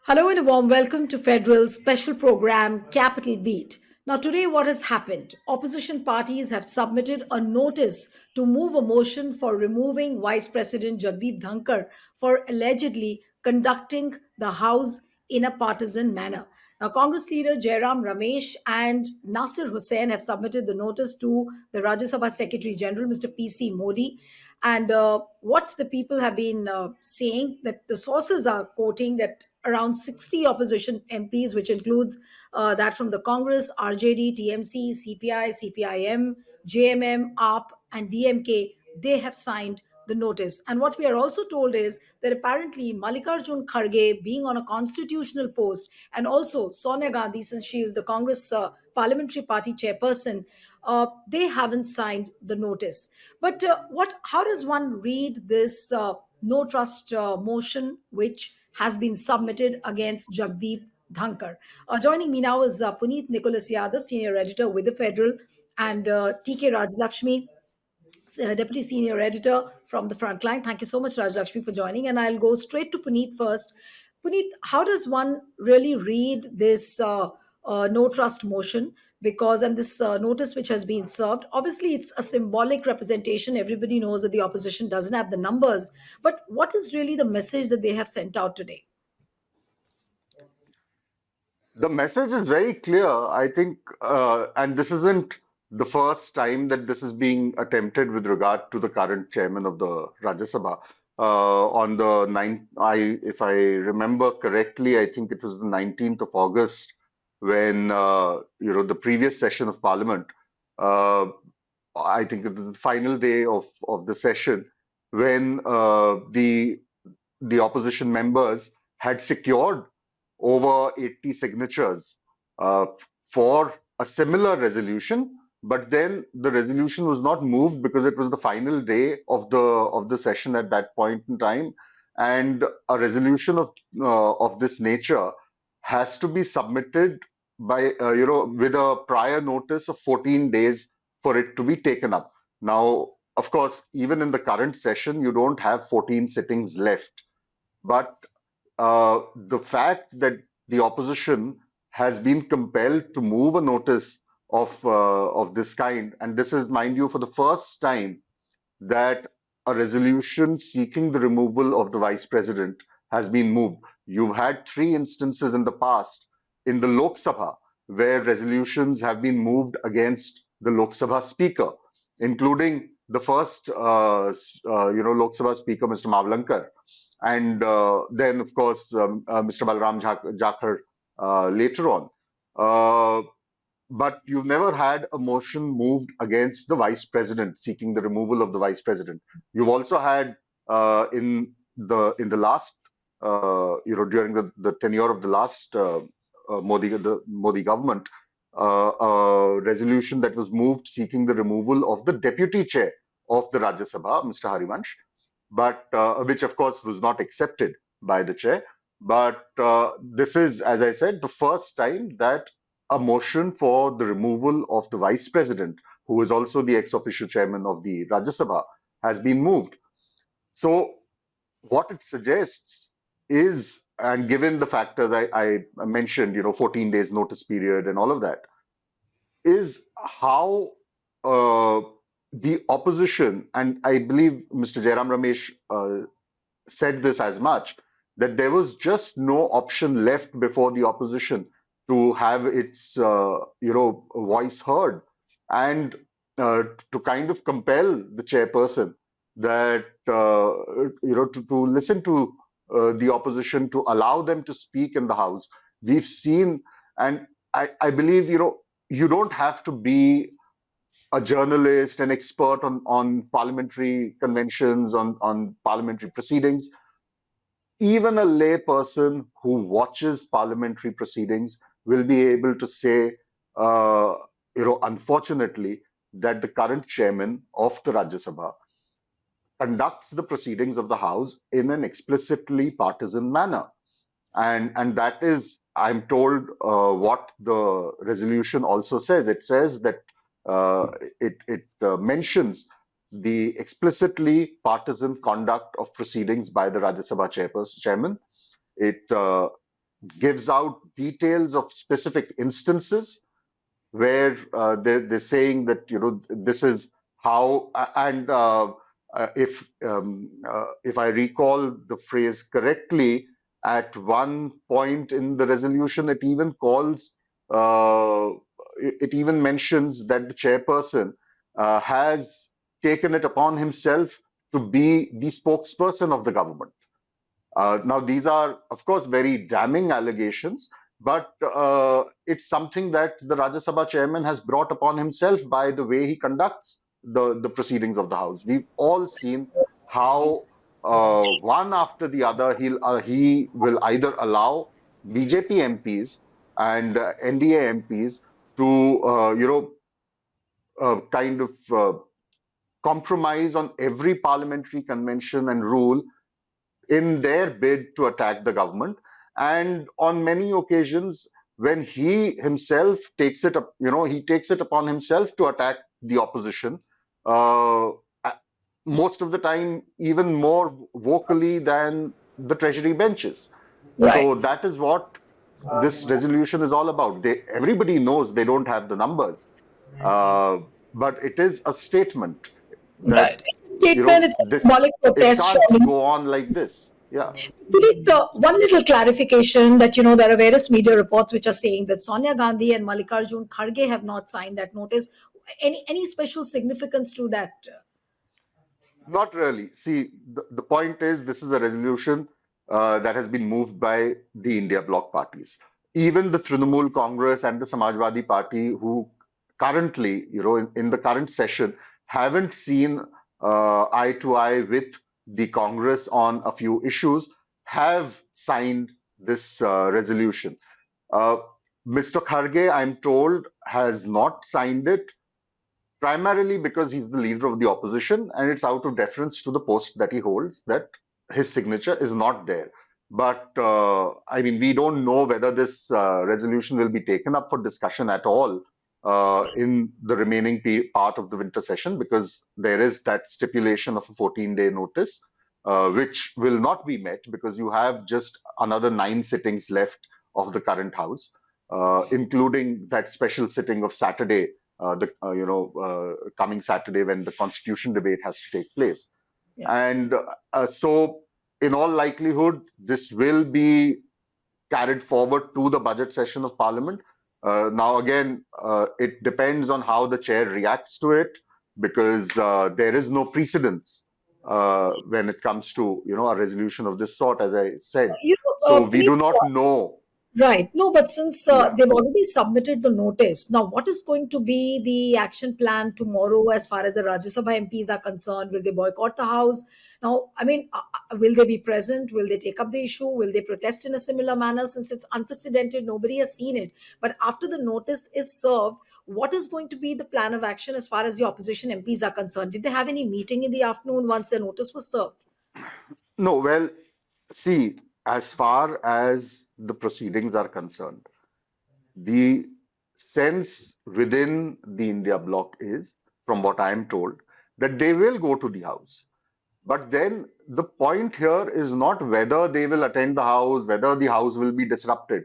Hello and a warm welcome to Federal special program Capital Beat. Now, today, what has happened? Opposition parties have submitted a notice to move a motion for removing Vice President Jagdeep Dhankar for allegedly conducting the House in a partisan manner. Now, Congress leader Jairam Ramesh and Nasir Hussain have submitted the notice to the Rajya Sabha Secretary General, Mr. PC Modi. And what the people have been saying, that the sources are quoting that around 60 opposition MPs, which includes that from the Congress, RJD, TMC, CPI, CPIM, JMM, ARP, and DMK, they have signed the notice. And what we are also told is that apparently Mallikarjun Kharge, being on a constitutional post, and also Sonia Gandhi, since she is the Congress Parliamentary Party chairperson, they haven't signed the notice. But how does one read this no trust motion which has been submitted against Jagdeep Dhankar? Joining me now is Puneet Nicholas Yadav, senior editor with the Federal, and TK Rajlakshmi, Deputy Senior Editor from the Frontline. Thank you so much, Raj Lakshmi, for joining. And I'll go straight to Puneet first. Puneet, how does one really read this no trust motion? Because, and this notice which has been served, obviously it's a symbolic representation. Everybody knows that the opposition doesn't have the numbers. But what is really the message that they have sent out today? The message is very clear, I think, and this isn't the first time that this is being attempted with regard to the current chairman of the Rajya Sabha. On the 9th, if I remember correctly, I think it was the 19th of August when, the previous session of Parliament, uh, I think it was the final day of the session, when the opposition members had secured over 80 signatures for a similar resolution, but then the resolution was not moved because it was the final day of the session at that point in time, and a resolution of this nature has to be submitted by with a prior notice of 14 days for it to be taken up. Now, of course, even in the current session, you don't have 14 sittings left, but the fact that the opposition has been compelled to move a notice of this kind, and this is, mind you, for the first time that a resolution seeking the removal of the vice president has been moved. You've had three instances in the past in the Lok Sabha where resolutions have been moved against the Lok Sabha speaker, including the first, Lok Sabha speaker, Mr. Mavlankar, and then, of course, Mr. Balram Jakhar later on. Uh, but you've never had a motion moved against the vice president seeking the removal of the vice president. You've also had in the last during the tenure of the last Modi government, a resolution that was moved seeking the removal of the deputy chair of the Rajya Sabha, Mr. Harivansh, but which of course was not accepted by the chair. But this is, as I said, the first time that a motion for the removal of the vice president, who is also the ex officio chairman of the Rajya Sabha, has been moved. So, what it suggests is, and given the factors I mentioned, 14 days notice period and all of that, is how the opposition, and I believe Mr. Jairam Ramesh said this as much, that there was just no option left before the opposition to have its voice heard, and to kind of compel the chairperson that to listen to the opposition, to allow them to speak in the house. We've seen, and I believe, you don't have to be a journalist, an expert on parliamentary conventions, on parliamentary proceedings. Even a lay person who watches parliamentary proceedings will be able to say, unfortunately, that the current chairman of the Rajya Sabha conducts the proceedings of the House in an explicitly partisan manner. And that is, I'm told, what the resolution also says. It says that it mentions the explicitly partisan conduct of proceedings by the Rajya Sabha chairman. It gives out details of specific instances where they're saying that this is how and if I recall the phrase correctly, at one point in the resolution it even calls uh, it even mentions that the chairperson has taken it upon himself to be the spokesperson of the government. Now, these are, of course, very damning allegations, but it's something that the Rajya Sabha chairman has brought upon himself by the way he conducts the proceedings of the House. We've all seen how one after the other he will either allow BJP MPs and NDA MPs to kind of compromise on every parliamentary convention and rule in their bid to attack the government. And on many occasions, when he himself takes it up, he takes it upon himself to attack the opposition. Uh, Most of the time, even more vocally than the Treasury benches. Right. So that is what this resolution is all about. Everybody knows they don't have the numbers, uh, but it is a statement Right. that It's a statement, it's a this symbolic it protest, can't surely. go on like this. Yeah. Puneet, one little clarification that there are various media reports which are saying that Sonia Gandhi and Mallikarjun Kharge have not signed that notice. Any special significance to that? Not really. See, the point is this is a resolution that has been moved by the India bloc parties. Even the Trinamool Congress and the Samajwadi Party, who currently, in the current session, haven't seen eye to eye with the Congress on a few issues, have signed this resolution. Uh, Mr. Kharge, I'm told, has not signed it primarily because he's the leader of the opposition and it's out of deference to the post that he holds that his signature is not there. But I mean, we don't know whether this resolution will be taken up for discussion at all in the remaining part of the winter session because there is that stipulation of a 14-day notice, which will not be met because you have just another 9 sittings left of the current House, including that special sitting of Saturday, coming Saturday when the constitution debate has to take place. Yeah. And so, in all likelihood, this will be carried forward to the budget session of Parliament. Now, again, it depends on how the chair reacts to it because there is no precedence when it comes to a resolution of this sort, as I said. So we Puneet, do not know. right. No, but since Yeah. they've already submitted the notice, now what is going to be the action plan tomorrow as far as the Rajya Sabha MPs are concerned? Will they boycott the House? Now, I mean, will they be present? Will they take up the issue? Will they protest in a similar manner since it's unprecedented? Nobody has seen it. But after the notice is served, what is going to be the plan of action as far as the opposition MPs are concerned? Did they have any meeting in the afternoon once the notice was served? No, well, see, as far as the proceedings are concerned, the sense within the India bloc is, from what I am told, that they will go to the House. But then the point here is not whether they will attend the House, whether the House will be disrupted.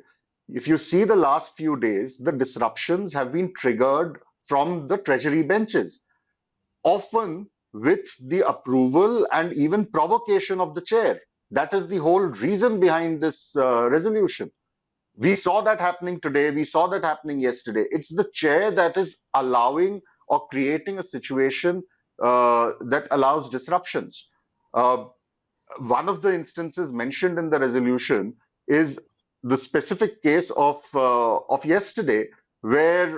If you see the last few days, the disruptions have been triggered from the Treasury benches, often with the approval and even provocation of the chair. That is the whole reason behind this resolution. We saw that happening today. We saw that happening yesterday. It's the chair that is allowing or creating a situation that allows disruptions. Uh, One of the instances mentioned in the resolution is the specific case of yesterday, where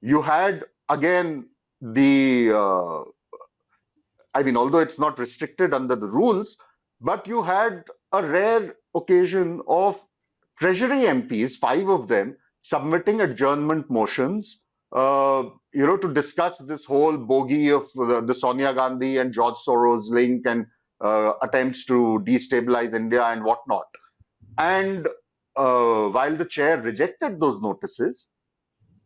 you had again the I mean, although it's not restricted under the rules, but you had a rare occasion of Treasury MPs, 5 of them, submitting adjournment motions, to discuss this whole bogey of the Sonia Gandhi and George Soros link and attempts to destabilize India and whatnot. And while the chair rejected those notices,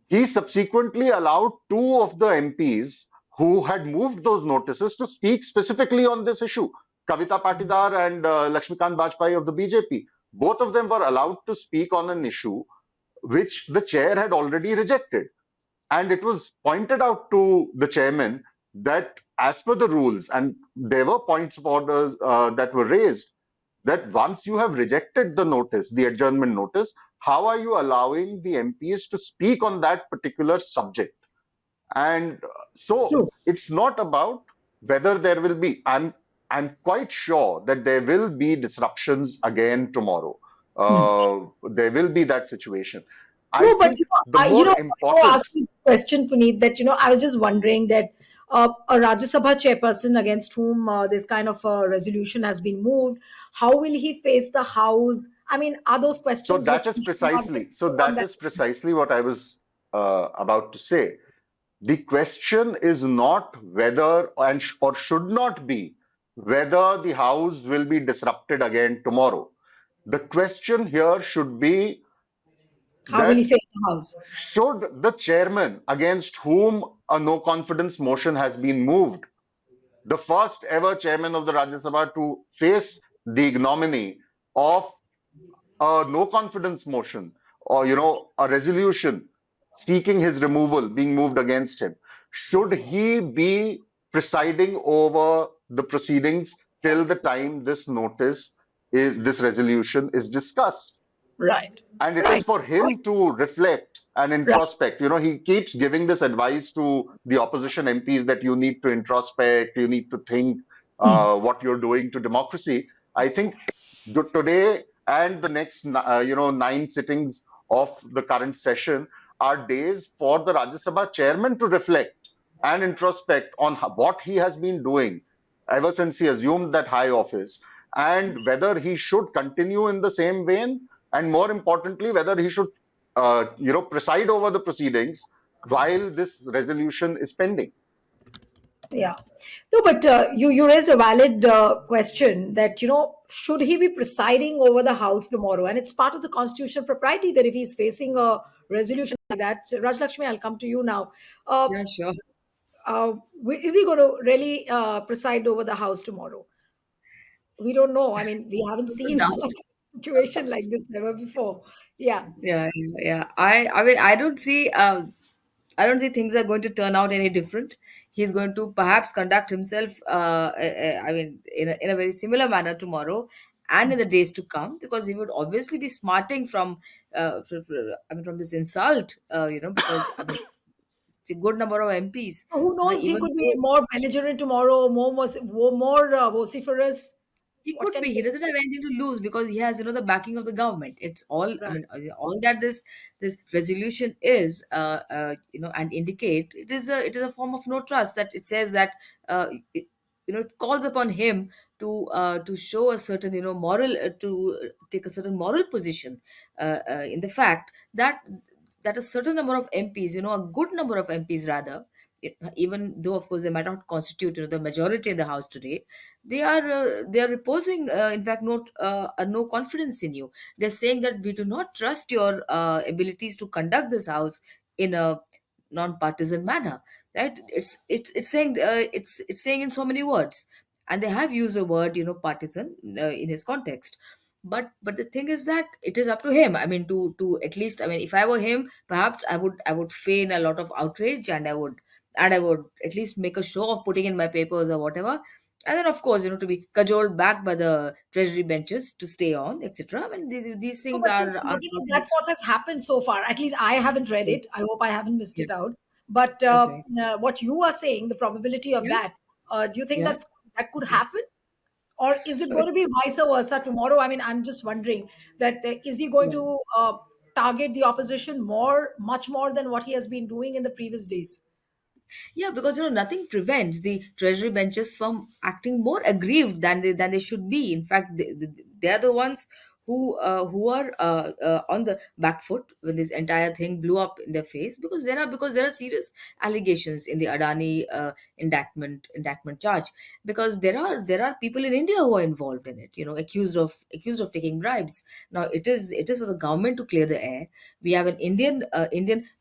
he subsequently allowed 2 of the MPs who had moved those notices to speak specifically on this issue, Kavita Patidar and Lakshmikant Bajpayee of the BJP. both of them were allowed to speak on an issue which the chair had already rejected. And it was pointed out to the chairman that, as per the rules, and there were points of orders that were raised, that once you have rejected the notice, the adjournment notice, how are you allowing the MPs to speak on that particular subject? And so True. it's not about whether there will be. I'm quite sure that there will be disruptions again tomorrow. There will be that situation. I No, but think the more before important. asking the question, Puneet, that I was just wondering that a Rajya Sabha chairperson against whom this kind of a resolution has been moved, how will he face the House? I mean, are those So questions that which is we should not get precisely. So on that that? is precisely what I was about to say. The question is not whether or should not be whether the House will be disrupted again tomorrow. The question here should be How will he that face the House? should the chairman against whom a no confidence motion has been moved, the first ever chairman of the Rajya Sabha to face the ignominy of a no confidence motion, or a resolution seeking his removal being moved against him, should he be presiding over the proceedings till the time this resolution is discussed? Right, And it is right, for him to reflect and right. introspect. He keeps giving this advice to the opposition MPs that you need to introspect, you need to think Hmm. what you're doing to democracy. I think today and the next 9 sittings of the current session are days for the Rajya Sabha chairman to reflect and introspect on what he has been doing ever since he assumed that high office, and whether he should continue in the same vein, and more importantly, whether he should, preside over the proceedings while this resolution is pending. Yeah. No, but you raised a valid question that should he be presiding over the House tomorrow? And it's part of the constitutional propriety that if he's facing a resolution like that, so, Raj Lakshmi, I'll come to you now. Uh, Yeah, sure. is he going to really preside over the House tomorrow? We don't know. I mean, we haven't No seen doubt. a situation like this never before. Yeah. Yeah, yeah, yeah. I mean, I don't see things are going to turn out any different. He's going to perhaps conduct himself, I mean, in a very similar manner tomorrow and in the days to come, because he would obviously be smarting from, I mean, from this insult, because I mean, it's a good number of MPs, Who knows? He even could be though more belligerent tomorrow, more vociferous. he What could can be. He be? doesn't have anything to lose because he has, the backing of the government. It's all. I Right. mean, all that this resolution is, and indicate it is a form of no trust, that it says that, it, it calls upon him to show a certain, moral, to take a certain moral position, in the fact that a certain number of MPs, a good number of MPs rather, even though of course they might not constitute, the majority in the House today, they are reposing, in fact, a no confidence in you. They're saying that we do not trust your abilities to conduct this House in a non-partisan manner, right? It's saying, it's saying in so many words, and they have used the word, partisan, in his context. But the thing is that it is up to him. I mean, to at least, I mean, if I were him, perhaps I would feign a lot of outrage, and I would at least make a show of putting in my papers or whatever, and then of course, to be cajoled back by the treasury benches to stay on, etc. I mean, these No, things but are since are that's what has happened so far. At least I haven't read yeah, it. I hope I haven't missed yeah. it out. But Okay. what you are saying, the probability of Yeah, that, do you think yeah. that could happen, or is it going to be vice versa tomorrow? I mean, I'm just wondering that is he going to target the opposition much more than what he has been doing in the previous days? Yeah, because nothing prevents the treasury benches from acting more aggrieved than they should be. In fact, they are the ones who are on the back foot when this entire thing blew up in their face, because there are serious allegations in the Adani indictment charge, because there are people in India who are involved in it, accused of taking bribes. Now it is for the government to clear the air. We have an Indian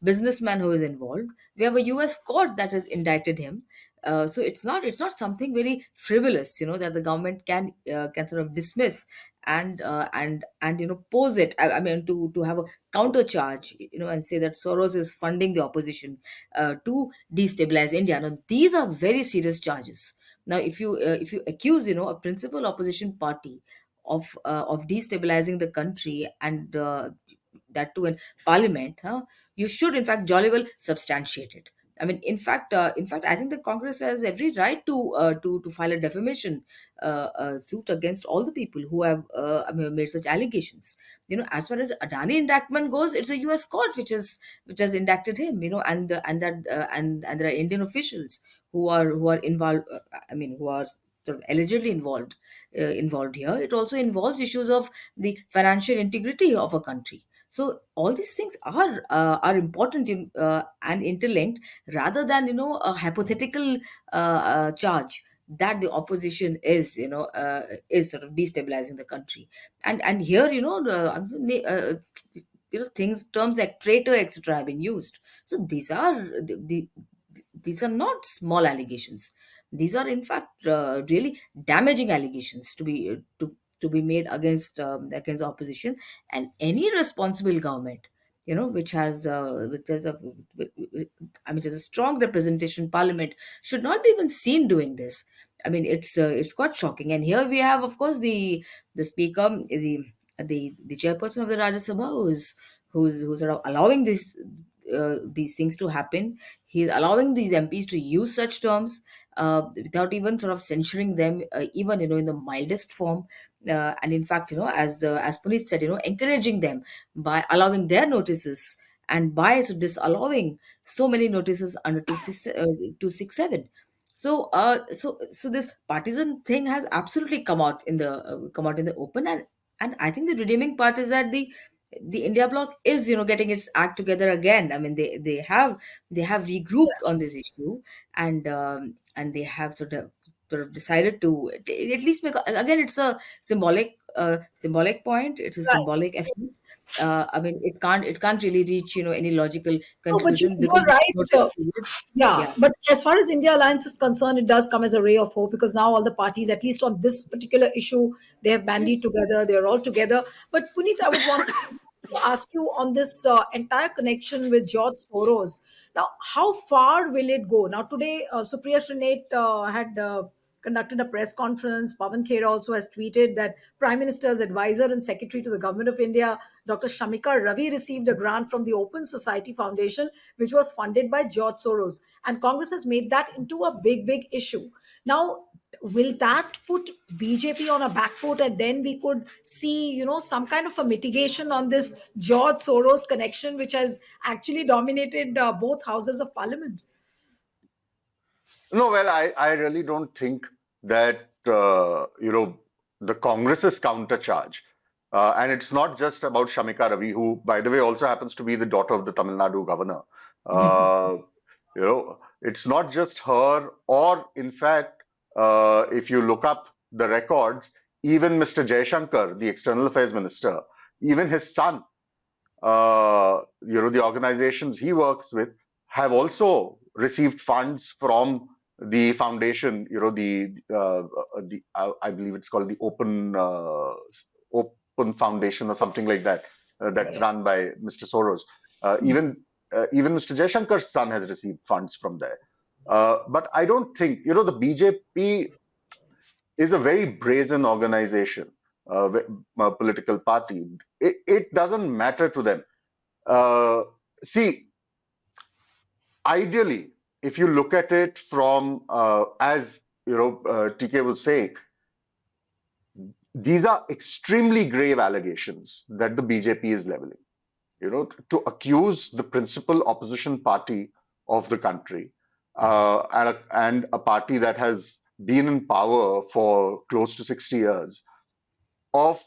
businessman who is involved. We have a US court that has indicted him. So it's not something very frivolous, that the government can sort of dismiss and pose it. I mean, to have a counter charge, and say that Soros is funding the opposition to destabilize India. Now, these are very serious charges. Now, if you accuse, a principal opposition party of destabilizing the country, and that too in parliament, you should in fact jolly well substantiate it. I mean, in fact, I think the Congress has every right to file a defamation suit against all the people who have made such allegations. As far as Adani indictment goes, it's a U.S. court which has indicted him. And there are Indian officials who are involved. I mean, who are sort of allegedly involved here. It also involves issues of the financial integrity of a country. So all these things are important and interlinked, rather than a hypothetical charge that the opposition is sort of destabilizing the country. And here, things terms like traitor, etc., have been used. So these are not small allegations. These are in fact really damaging allegations to be made against opposition. And any responsible government, which has a strong representation parliament, should not be even seen doing this. I mean, it's quite shocking. And here we have, of course, the speaker, the chairperson of the Rajya Sabha, who's sort of allowing these things to happen. He's allowing these MPs to use such terms without even sort of censuring them, even in the mildest form. And in fact, as Puneet said, encouraging them by allowing their notices, and by disallowing so many notices under 267. So this partisan thing has absolutely come out in the open. And I think the redeeming part is that the India bloc is getting its act together again. I mean, they have regrouped on this issue, and they have sort of decided to at least make again. It's a symbolic point. It's a Right. symbolic effort. I mean, it can't really reach any logical No, but conclusion, you're because of right. notice period. Yeah, Yeah. but as far as India Alliance is concerned, it does come as a ray of hope because now all the parties, at least on this particular issue, they have bandied Yes. together. They're all together. But Puneet, I would want to ask you on this entire connection with George Soros. Now, how far will it go? Now, today, Supriya Shrinate had conducted a press conference. Pawan Khera also has tweeted that Prime Minister's advisor and secretary to the Government of India, Dr. Shamika Ravi, received a grant from the Open Society Foundation, which was funded by George Soros. And Congress has made that into a big, big issue. Now, will that put BJP on a back foot, and then we could see, some kind of a mitigation on this George Soros connection, which has actually dominated both houses of parliament? No, well, I really don't think that, the Congress's countercharge, and it's not just about Shamika Ravi, who, by the way, also happens to be the daughter of the Tamil Nadu governor. Uh, it's not just her, or in fact, if you look up the records, even Mr. Jaishankar, the External Affairs Minister, even his son, the organizations he works with have also received funds from the foundation. I believe it's called the Open Foundation or something like that. That's Right. run by Mr. Soros. Even Mr. Jaishankar's son has received funds from there. But I don't think the BJP is a very brazen organization, a political party. It doesn't matter to them. Uh, See, ideally, if you look at it from, as TK was saying, these are extremely grave allegations that the BJP is leveling. To accuse the principal opposition party of the country, and a party that has been in power for close to 60 years, of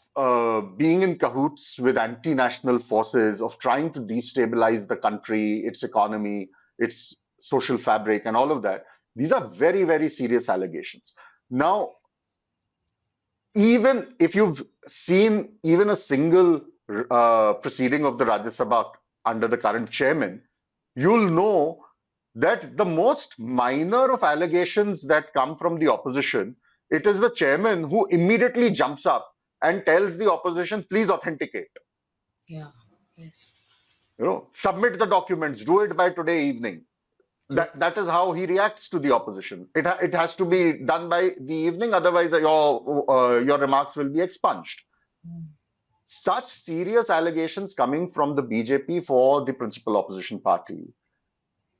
being in cahoots with anti-national forces, of trying to destabilize the country, its economy, its social fabric, and all of that. These are very, very serious allegations. Now, even if you've seen even a single proceeding of the Rajya Sabha under the current chairman, you'll know that the most minor of allegations that come from the opposition, it is the chairman who immediately jumps up and tells the opposition, please authenticate. Yeah. Yes. Submit the documents, do it by today evening. True. That is how he reacts to the opposition. It has to be done by the evening, otherwise your remarks will be expunged. Mm. Such serious allegations coming from the BJP for the principal opposition party.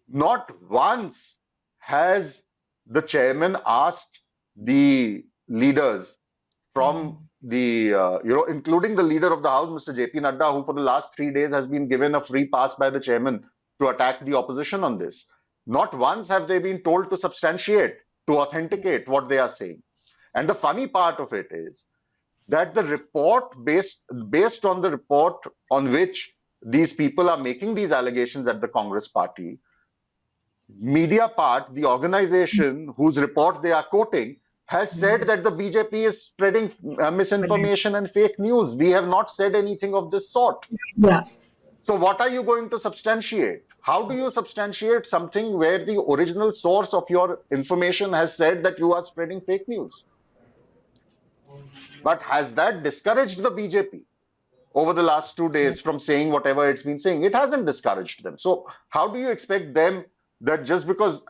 Not once has the chairman asked the leaders from Mm. the, including the leader of the house, Mr. JP Nadda, who for the last 3 days has been given a free pass by the chairman to attack the opposition on this. Not once have they been told to substantiate, to authenticate what they are saying. And the funny part of it is that the report, based on the report on which these people are making these allegations at the Congress party, media part, the organization whose report they are quoting, has said Mm. that the BJP is spreading But then, misinformation and fake news. We have not said anything of this sort. Yeah. So, what are you going to substantiate? How do you substantiate something where the original source of your information has said that you are spreading fake news? But has that discouraged the BJP over the last 2 days from saying whatever it's been saying? It hasn't discouraged them. So how do you expect them that just because,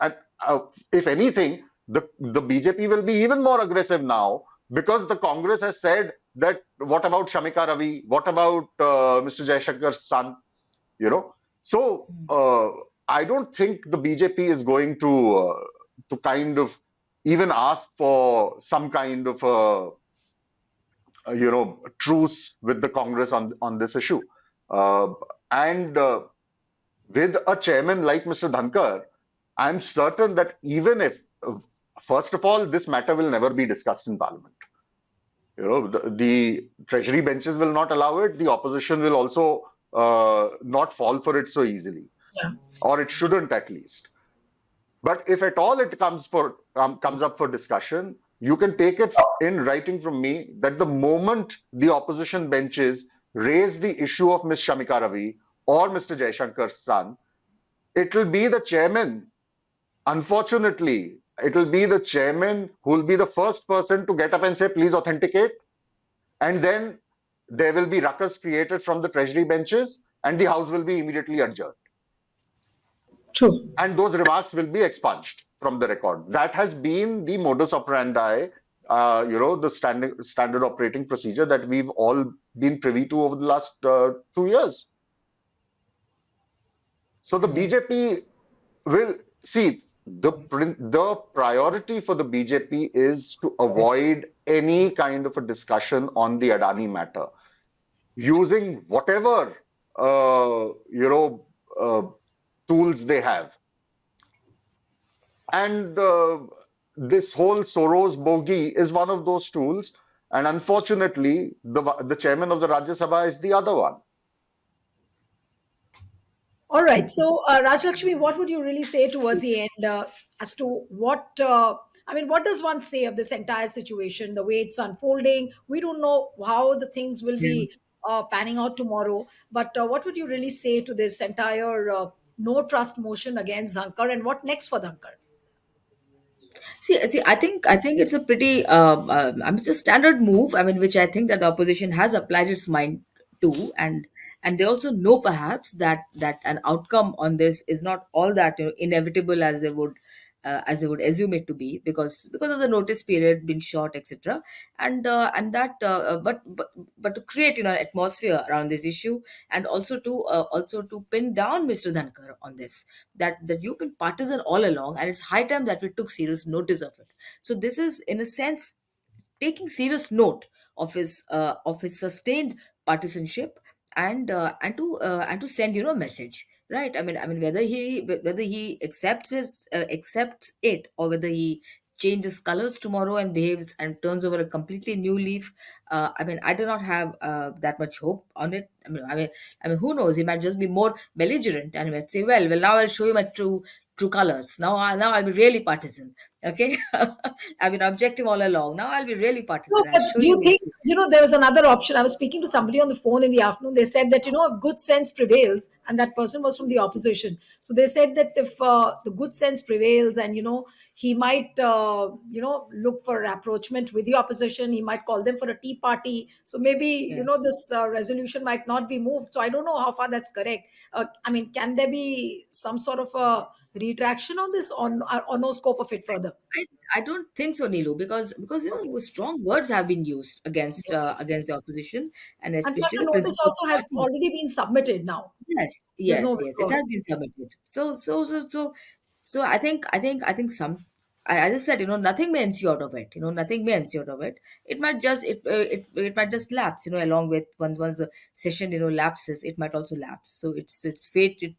if anything, the BJP will be even more aggressive now because the Congress has said that what about Shamika Ravi? What about Mr. Jaishankar's son? So I don't think the BJP is going to kind of even ask for some kind of truce with the Congress on this issue. Uh, and with a chairman like Mr. Dhankar, I'm certain that even if, first of all, this matter will never be discussed in Parliament. The Treasury benches will not allow it. The opposition will also not fall for it so easily, Yeah. or it shouldn't at least. But if at all it comes up for discussion, you can take it in writing from me that the moment the opposition benches raise the issue of Ms. Shamika Ravi or Mr. Jaishankar's son, it will be the chairman. Unfortunately, it will be the chairman who will be the first person to get up and say, please authenticate. And then there will be ruckus created from the Treasury benches and the House will be immediately adjourned. True. And those remarks will be expunged from the record. That has been the modus operandi, the standard operating procedure that we've all been privy to over the last 2 years. So the BJP will see the priority for the BJP is to avoid any kind of a discussion on the Adani matter, using whatever tools they have. And this whole Soros bogey is one of those tools. And unfortunately, the chairman of the Rajya Sabha is the other one. All right. So, Rajlakshmi, what would you really say towards the end as to what does one say of this entire situation, the way it's unfolding? We don't know how the things will yeah. be panning out tomorrow, but what would you really say to this entire no trust motion against Dhankar, and what next for Dhankar? See, I think it's a pretty, it's a standard move. I mean, which I think that the opposition has applied its mind to, and they also know perhaps that an outcome on this is not all that inevitable as they would assume it to be because of the notice period being short, etc. And that but to create an atmosphere around this issue, and also to pin down Mr. Dhankar on this, that you've been partisan all along, and it's high time that we took serious notice of it. So this is, in a sense, taking serious note of his sustained partisanship, and to send a message, right? I mean whether he accepts it, or whether he changes colors tomorrow and behaves and turns over a completely new leaf. I do not have that much hope on it. I mean, who knows? He might just be more belligerent and might say, well, now I'll show you my true colors. Now I'll be really partisan. Okay, I've been objective all along. Now I'll be really No, partisan. I'll but show do you you. think, there was another option? I was speaking to somebody on the phone in the afternoon. They said that, if good sense prevails, and that person was from the opposition. So they said that if the good sense prevails and, he might, look for rapprochement with the opposition, he might call them for a tea party. So maybe, Yeah. this resolution might not be moved. So I don't know how far that's correct. I mean, can there be some sort of a retraction on this, or no scope of it further? I, I don't think so, Nilu, because Okay. strong words have been used Yeah. against the opposition, and And plus, especially the the notice principal also has party. already been submitted now. Yes, There's no yes, it withdrawal. has been submitted. So I think some, as I said, nothing may ensue out of it. Nothing may ensue out of it. It might just lapse. Along with once the session lapses, it might also lapse. So it's fate.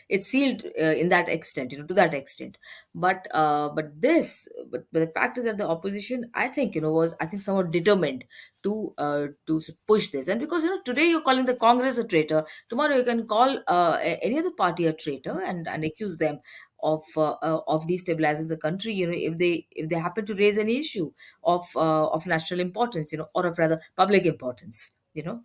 It's sealed in that extent. To that extent. But the fact is that the opposition, I think, was, I think, somewhat determined to push this. And because today you're calling the Congress a traitor, tomorrow you can call any other party a traitor, and accuse them of destabilizing the country, if they happen to raise any issue of national importance, or of rather public importance. And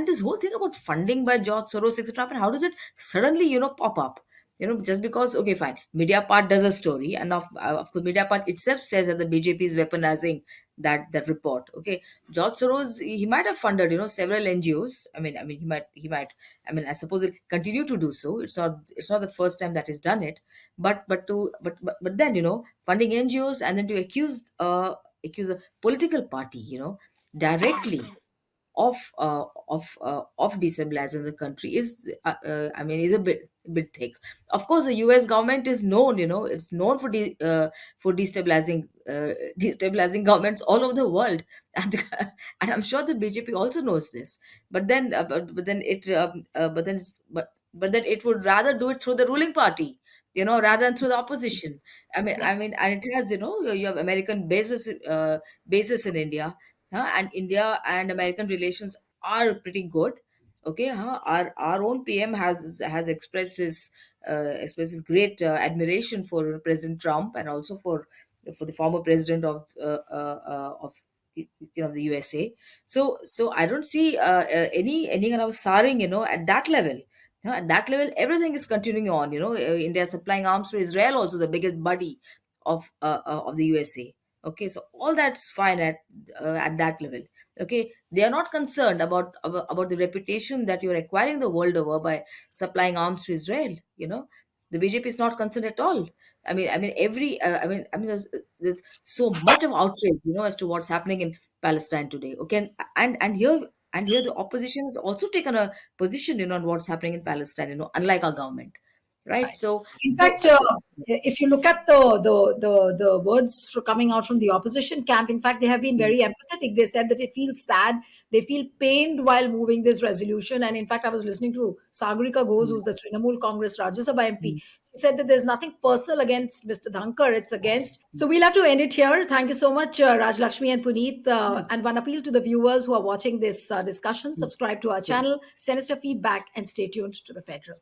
this whole thing about funding by George Soros, etc., how does it suddenly pop up? Just because, okay, fine, media part does a story, and of course media part itself says that the BJP is weaponizing that report. Okay, George Soros, he might have funded several NGOs. I mean he might. I mean, I suppose he'll continue to do so. It's not the first time that he's done it. But then funding NGOs, and then to accuse a political party directly of destabilizing the country is a bit thick. Of course, the US government is known, it's known for destabilizing destabilizing governments all over the world. and and I'm sure the BJP also knows this. But then it would rather do it through the ruling party, rather than through the opposition. Yeah. And it has, you have American bases in India, and India and American relations are pretty good. Okay, our own PM has expressed his great admiration for President Trump, and also for the former president of the USA. So I don't see any kind of SARing at that level. At that level, everything is continuing on. India supplying arms to Israel, also the biggest buddy of the USA. Okay, so all that's fine at that level. Okay, they are not concerned about the reputation that you're acquiring the world over by supplying arms to Israel. The BJP is not concerned at all. There's so much of outrage, as to what's happening in Palestine today. Okay, and here the opposition has also taken a position, on what's happening in Palestine. Unlike our government, right? Right. So In so fact, so. if you look at the words coming out from the opposition camp, in fact, they have been very empathetic. They said that they feel sad, they feel pained while moving this resolution. And in fact, I was listening to Sagarika Ghosh, Mm, who's the Trinamool Congress Rajya Sabha MP. mm, She said that there's nothing personal against Mr. Dhankar; it's against. So we'll have to end it here. Thank you so much, Raj Lakshmi and Puneet. mm, And one appeal to the viewers who are watching this discussion: mm. subscribe to our Sure. channel, send us your feedback, and stay tuned to the Federal.